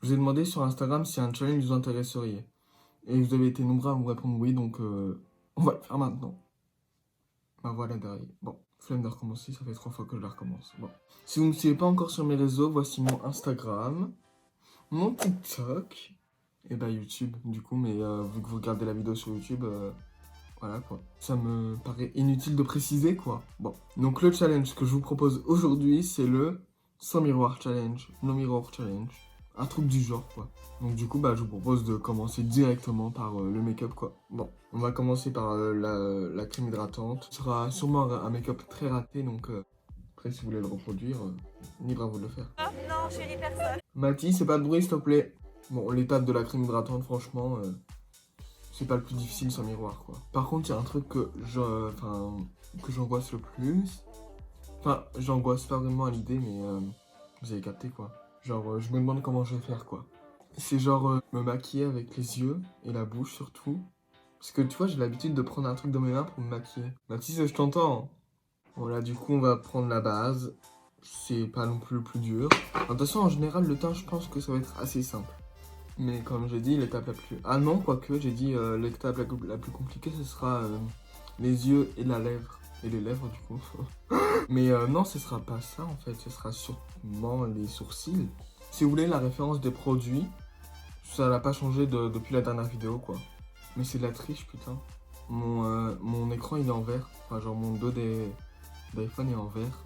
Je vous ai demandé sur Instagram si un challenge vous intéresserait. Et vous avez été nombreux à me répondre oui, donc on va le faire maintenant. Bah voilà derrière. Bon, flemme de recommencer, ça fait 3 fois que je la recommence. Bon. Si vous ne me suivez pas encore sur mes réseaux, voici mon Instagram, mon TikTok, et bah YouTube du coup, mais vu que vous regardez la vidéo sur YouTube, voilà quoi. Ça me paraît inutile de préciser quoi. Bon, donc le challenge que je vous propose aujourd'hui, c'est le sans miroir challenge, no mirror challenge. Un truc du genre quoi. Donc du coup, bah je vous propose de commencer directement par le make-up quoi. Bon, on va commencer par la crème hydratante. Ce sera sûrement un make-up très raté, donc après si vous voulez le reproduire, libre à vous de le faire. Oh, non, chérie, personne. Mathis, c'est pas de bruit s'il te plaît. Bon, l'étape de la crème hydratante, franchement, c'est pas le plus difficile sans miroir, quoi. Par contre, il y a un truc que j'angoisse le plus. Enfin, j'angoisse pas vraiment à l'idée, mais vous avez capté, quoi. Genre, je me demande comment je vais faire, quoi. C'est genre me maquiller avec les yeux et la bouche, surtout. Parce que, tu vois, j'ai l'habitude de prendre un truc dans mes mains pour me maquiller. Mathis, je t'entends. Voilà, du coup, on va prendre la base. C'est pas non plus le plus dur. De toute façon, en général, le teint, je pense que ça va être assez simple. Mais comme j'ai dit, l'étape la plus... Ah non, quoique, j'ai dit l'étape la plus compliquée, ce sera les yeux et la lèvre. Et les lèvres, du coup. Mais non, ce sera pas ça, en fait. Ce sera sûrement les sourcils. Si vous voulez la référence des produits, ça n'a pas changé depuis la dernière vidéo, quoi. Mais c'est de la triche, putain. Mon écran, il est en vert. Enfin, genre, mon dos d'iPhone est en vert.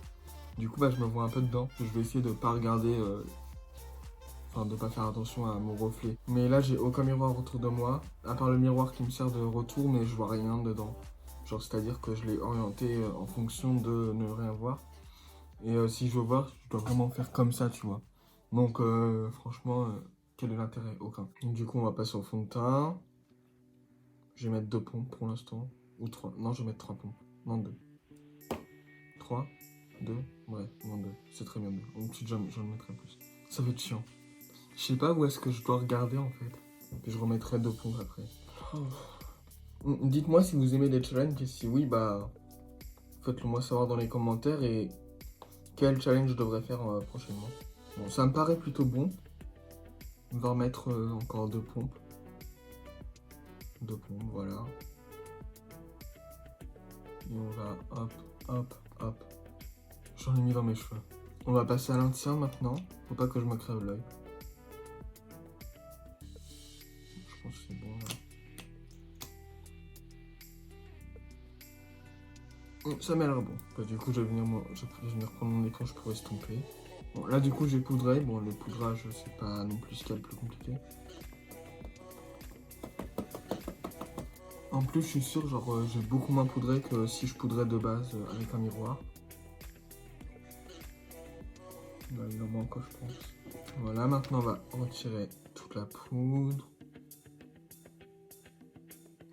Du coup, bah, je me vois un peu dedans. Je vais essayer de pas regarder... Enfin, de pas faire attention à mon reflet. Mais là, j'ai aucun miroir autour de moi, à part le miroir qui me sert de retour, mais je vois rien dedans. Genre, c'est-à-dire que je l'ai orienté en fonction de ne rien voir. Et si je veux voir, je dois vraiment faire comme ça, tu vois. Donc, franchement, quel est l'intérêt? Aucun. Donc, du coup, on va passer au fond de teint. Je vais mettre 2 pompes pour l'instant. Ou 3. Non, je vais mettre 3 pompes. Non, 2. 3, 2, ouais, non 2. C'est très bien 2. Ensuite, j'en mettrai plus. Ça va être chiant. Je sais pas où est-ce que je dois regarder en fait. Puis je remettrai 2 pompes après. Dites-moi si vous aimez les challenges et si oui, bah faites-le moi savoir dans les commentaires et quel challenge je devrais faire prochainement. Bon, ça me paraît plutôt bon. On va remettre encore 2 pompes. 2 pompes, voilà. Et on va hop, hop, hop. J'en ai mis dans mes cheveux. On va passer à l'intérieur maintenant. Faut pas que je me crève l'œil. Je pense que c'est bon là. Ça m'a l'air bon. Bah, du coup, je vais venir prendre mon éponge pour estomper. Bon, là, du coup, j'ai poudré. Bon, le poudrage, c'est pas non plus ce qu'il y a le plus compliqué. En plus, je suis sûr, genre, j'ai beaucoup moins poudré que si je poudrais de base avec un miroir. Là, il en manque, je pense. Voilà, maintenant, on va retirer toute la poudre.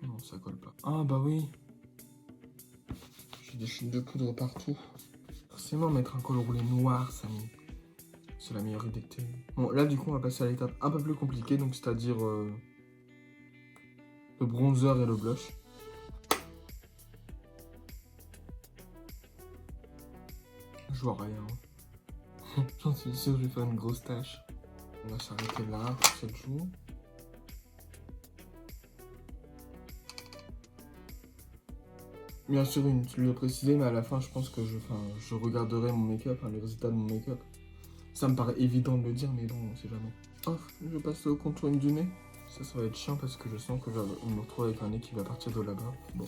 Non, ça colle pas. Ah, bah oui. J'ai des chutes de poudre partout. Forcément, mettre un col roulé noir, ça me... C'est la meilleure idée que t'aies. Bon, là, du coup, on va passer à l'étape un peu plus compliquée, donc c'est-à-dire le bronzer et le blush. Je vois rien. J'en suis sûr, je vais faire une grosse tâche. On va s'arrêter là pour cette joue. Bien sûr, inutile de le préciser, mais à la fin, je pense que je regarderai mon make-up, les résultats de mon make-up. Ça me paraît évident de le dire, mais bon, on sait jamais. Oh, je vais passer au contouring du nez. Ça va être chiant parce que je sens que je vais me retrouver avec un nez qui va partir de là-bas. Bon.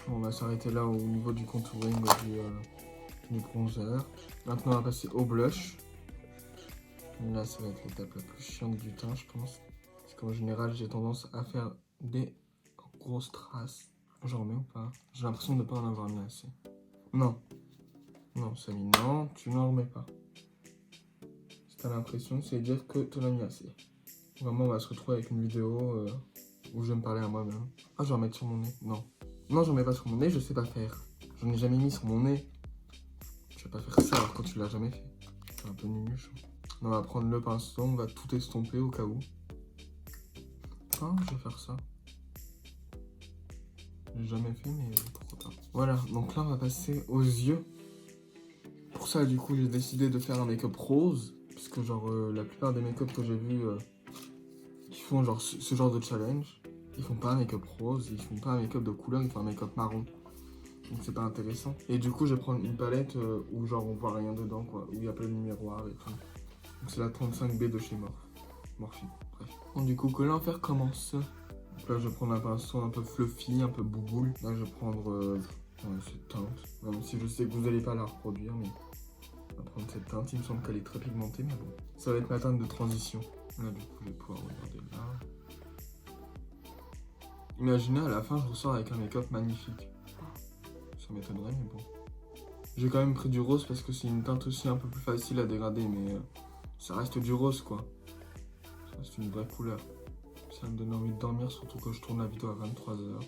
On va s'arrêter là au niveau du contouring du bronzer. Maintenant, on va passer au blush. Là, ça va être l'étape la plus chiante du teint, je pense. Parce qu'en général, j'ai tendance à faire des grosses traces. J'en remets ou pas? J'ai l'impression de ne pas en avoir mis assez. Non. Non, Samy, non, tu n'en remets pas. Si t'as l'impression, c'est dire que tu en as mis assez. Vraiment, on va se retrouver avec une vidéo où je vais me parler à moi-même. Ah, je vais en mettre sur mon nez. Non. Non, j'en mets pas sur mon nez, je sais pas faire. J'en ai jamais mis sur mon nez. Je vais pas faire ça alors quand tu l'as jamais fait. C'est un peu nunuche. On va prendre le pinceau, on va tout estomper au cas où. Ah, je vais faire ça. J'ai jamais fait, mais pourquoi pas. Voilà, donc là, on va passer aux yeux. Pour ça, du coup, j'ai décidé de faire un make-up rose. Parce que, genre, la plupart des make-up que j'ai vus qui font genre ce genre de challenge, ils font pas un make-up rose, ils font pas un make-up de couleur, ils font un make-up marron. Donc c'est pas intéressant. Et du coup, je vais prendre une palette où genre on voit rien dedans, quoi. Où il y a plein de miroirs et tout. Donc c'est la 35B de chez Morphe. Bref. Bon, du coup, que l'enfer commence. Donc là, je vais prendre un pinceau un peu fluffy, un peu bouboule. Là, je vais prendre cette teinte. Même si je sais que vous n'allez pas la reproduire, mais on va prendre cette teinte. Il me semble qu'elle est très pigmentée, mais bon. Ça va être ma teinte de transition. Là, du coup, je vais pouvoir regarder là. Imaginez, à la fin, je ressors avec un make-up magnifique. Ça m'étonnerait, mais bon. J'ai quand même pris du rose parce que c'est une teinte aussi un peu plus facile à dégrader, mais ça reste du rose, quoi. Ça reste une vraie couleur. Ça me donne envie de dormir, surtout que je tourne la vidéo à 23 h.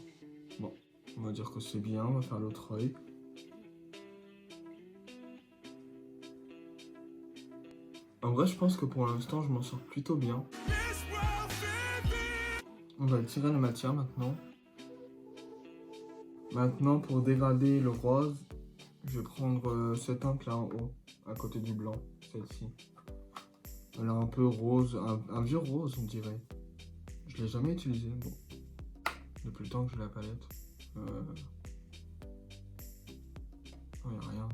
Bon, on va dire que c'est bien, on va faire l'autre œil. En vrai, je pense que pour l'instant, je m'en sors plutôt bien. On va tirer la matière maintenant. Maintenant, pour dégrader le rose, je vais prendre cette teinte là en haut, à côté du blanc, celle-ci. Elle est un peu rose, un vieux rose on dirait. Je l'ai jamais utilisé, bon. Depuis le temps que j'ai la palette. Oh, y a rien.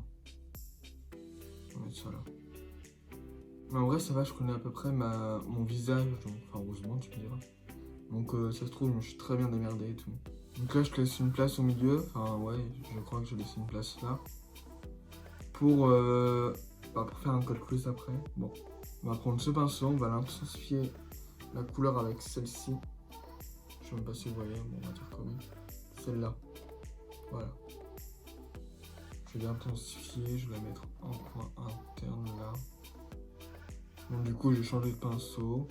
On va mettre ça là. Mais en vrai ça va, je connais à peu près mon visage, donc, enfin heureusement tu me diras. Donc ça se trouve, je me suis très bien démerdé et tout. Donc là je te laisse une place au milieu, enfin ouais, je crois que je laisse une place là. Pour faire un col crease après. Bon, on va prendre ce pinceau, on va l'intensifier la couleur avec celle-ci. Je sais même pas si vous voyez, bon, on va dire que oui. Celle-là, voilà. Je vais l'intensifier, je vais la mettre en coin interne là. Donc du coup j'ai changé de pinceau.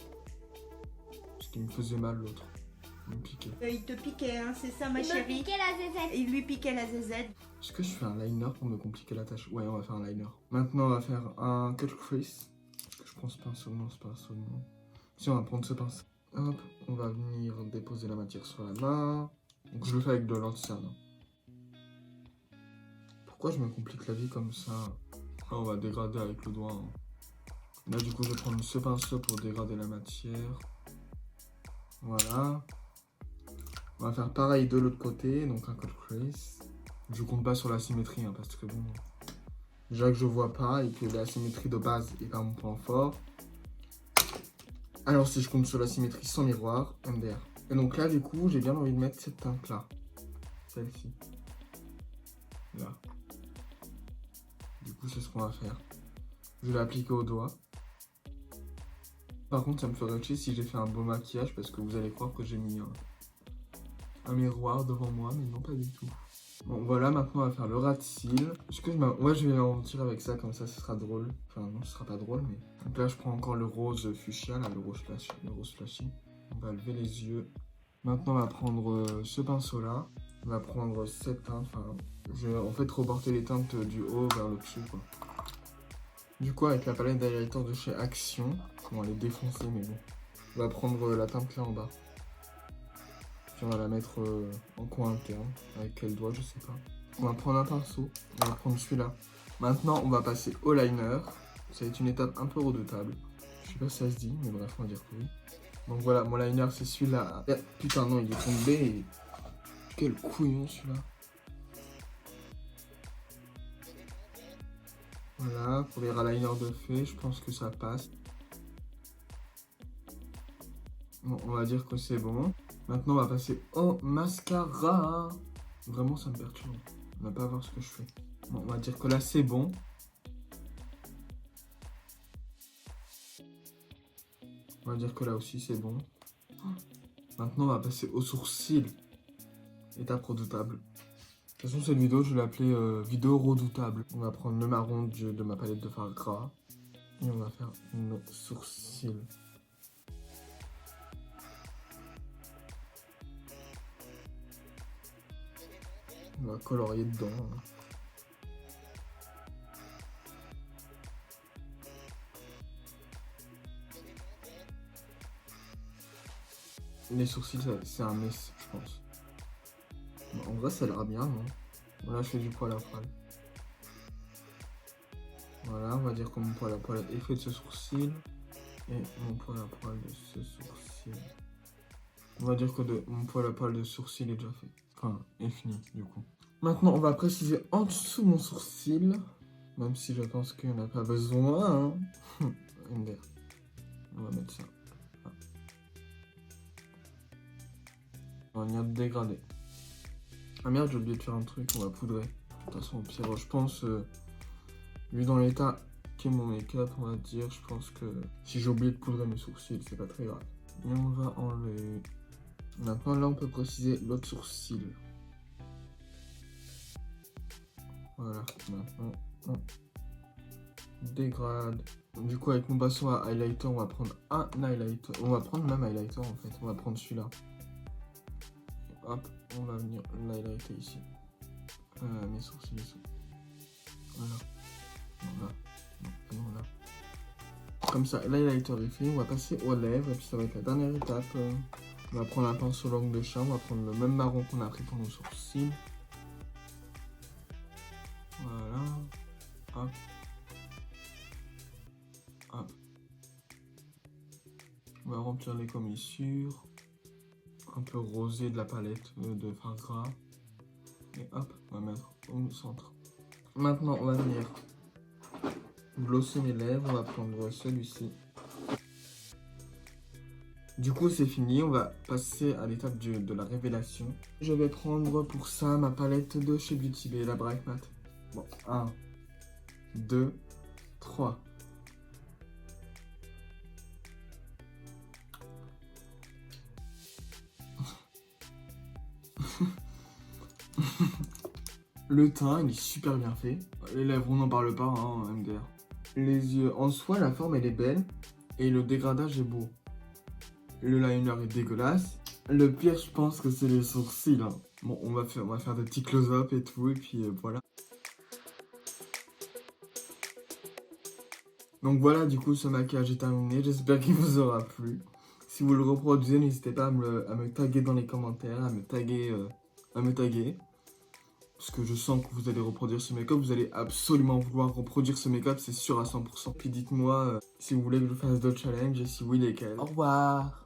Ce qui me faisait mal l'autre. Il me piquait. Il te piquait, hein, c'est ça ma chérie. Il piquait la zézette. Il lui piquait la zézette. Est-ce que je fais un liner pour me compliquer la tâche? Ouais, on va faire un liner. Maintenant, on va faire un cut crease. Est-ce que je prends ce pinceau? Non, ce pinceau, non. Si, on va prendre ce pinceau. Hop, on va venir déposer la matière sur la main. Donc, je le fais avec de l'ancien. Pourquoi je me complique la vie comme ça? Ah, on va dégrader avec le doigt. Hein. Là, du coup, je vais prendre ce pinceau pour dégrader la matière. Voilà. On va faire pareil de l'autre côté, donc un cut crease. Je compte pas sur la symétrie, hein, parce que bon, déjà que je vois pas et que la symétrie de base est pas mon point fort. Alors si je compte sur la symétrie sans miroir, MDR. Et donc là du coup, j'ai bien envie de mettre cette teinte là, celle-ci, là. Du coup c'est ce qu'on va faire. Je vais l'appliquer au doigt. Par contre ça me ferait chier si j'ai fait un beau maquillage parce que vous allez croire que j'ai mis un miroir devant moi, mais non pas du tout. Bon voilà, maintenant on va faire le ras de cils. Est-ce que ouais, je vais en tirer avec ça, comme ça ce sera drôle. Enfin non, ce sera pas drôle, mais... Donc là je prends encore le rose fuchsia, là, le rose flashy. On va lever les yeux. Maintenant on va prendre ce pinceau là. On va prendre cette teinte, enfin... Je vais en fait reporter les teintes du haut vers le dessus, quoi. Du coup avec la palette d'highlighter de chez Action, on va les défoncer, mais bon. On va prendre la teinte là en bas. Puis on va la mettre en coin interne. Avec quel doigt, je sais pas. On va prendre un pinceau. On va prendre celui-là. Maintenant, on va passer au liner. Ça va être une étape un peu redoutable. Je sais pas si ça se dit, mais bref, on va dire que oui. Donc voilà, mon liner, c'est celui-là. Putain, non, il est tombé. Quel couillon, celui-là. Voilà, pour les liner de fait, je pense que ça passe. Bon, on va dire que c'est bon. Maintenant, on va passer au mascara. Vraiment, ça me perturbe. On va pas voir ce que je fais. Bon, on va dire que là, c'est bon. On va dire que là aussi, c'est bon. Maintenant, on va passer aux sourcils. Étape redoutable. De toute façon, cette vidéo, je vais l'appeler vidéo redoutable. On va prendre le marron de ma palette de fard gras. Et on va faire nos sourcils. On va colorier dedans. Les sourcils, c'est un mess, je pense. En vrai, ça a l'air bien, non? Là, je fais du poil à poil. va dire que mon poil à poil est fait de ce sourcil. Et mon poil à poil de ce sourcil. On va dire que mon poil à poil de sourcil est déjà fait. Enfin, est fini du coup. Maintenant, on va préciser en dessous mon sourcil. Même si je pense qu'il n'y en a pas besoin. Hein. MDR. On va mettre ça. Ah. On va venir dégrader. Ah merde, j'ai oublié de faire un truc, on va poudrer. De toute façon, au pire, je pense, vu dans l'état qu'est mon make-up, on va dire, je pense que si j'ai oublié de poudrer mes sourcils, c'est pas très grave. Et on va enlever. Maintenant, là, on peut préciser l'autre sourcil. Voilà, maintenant, on dégrade. Du coup, avec mon bassin à highlighter, on va prendre un highlighter. On va prendre le même highlighter, en fait. On va prendre celui-là. Hop, on va venir l'highlighter ici. Mes sourcils ici. Voilà. Voilà. Non, là. Comme ça, l'highlighter est fait. On va passer aux lèvres. Et puis ça va être la dernière étape. On va prendre un pinceau langue de chat. On va prendre le même marron qu'on a pris pour nos sourcils. Voilà. Hop. Hop. On va remplir les commissures. Un peu rosé de la palette de fard gras. Et hop, on va mettre au centre. Maintenant, on va venir glosser mes lèvres. On va prendre celui-ci. Du coup, c'est fini. On va passer à l'étape de la révélation. Je vais prendre pour ça ma palette de chez Beauty Bay, la Bright Matte. Bon, 1, 2, 3. Le teint, il est super bien fait. Les lèvres, on n'en parle pas, hein, MDR. Les yeux, en soi, la forme, elle est belle. Et le dégradage est beau. Le liner est dégueulasse. Le pire, je pense que c'est les sourcils. Hein. Bon, on va faire des petits close-up et tout, et puis voilà. Donc voilà, du coup, ce maquillage est terminé. J'espère qu'il vous aura plu. Si vous le reproduisez, n'hésitez pas à me taguer dans les commentaires, à me taguer. Parce que je sens que vous allez reproduire ce make-up. Vous allez absolument vouloir reproduire ce make-up, c'est sûr à 100%. Puis dites-moi si vous voulez que je fasse d'autres challenges et si oui, lesquels. Au revoir.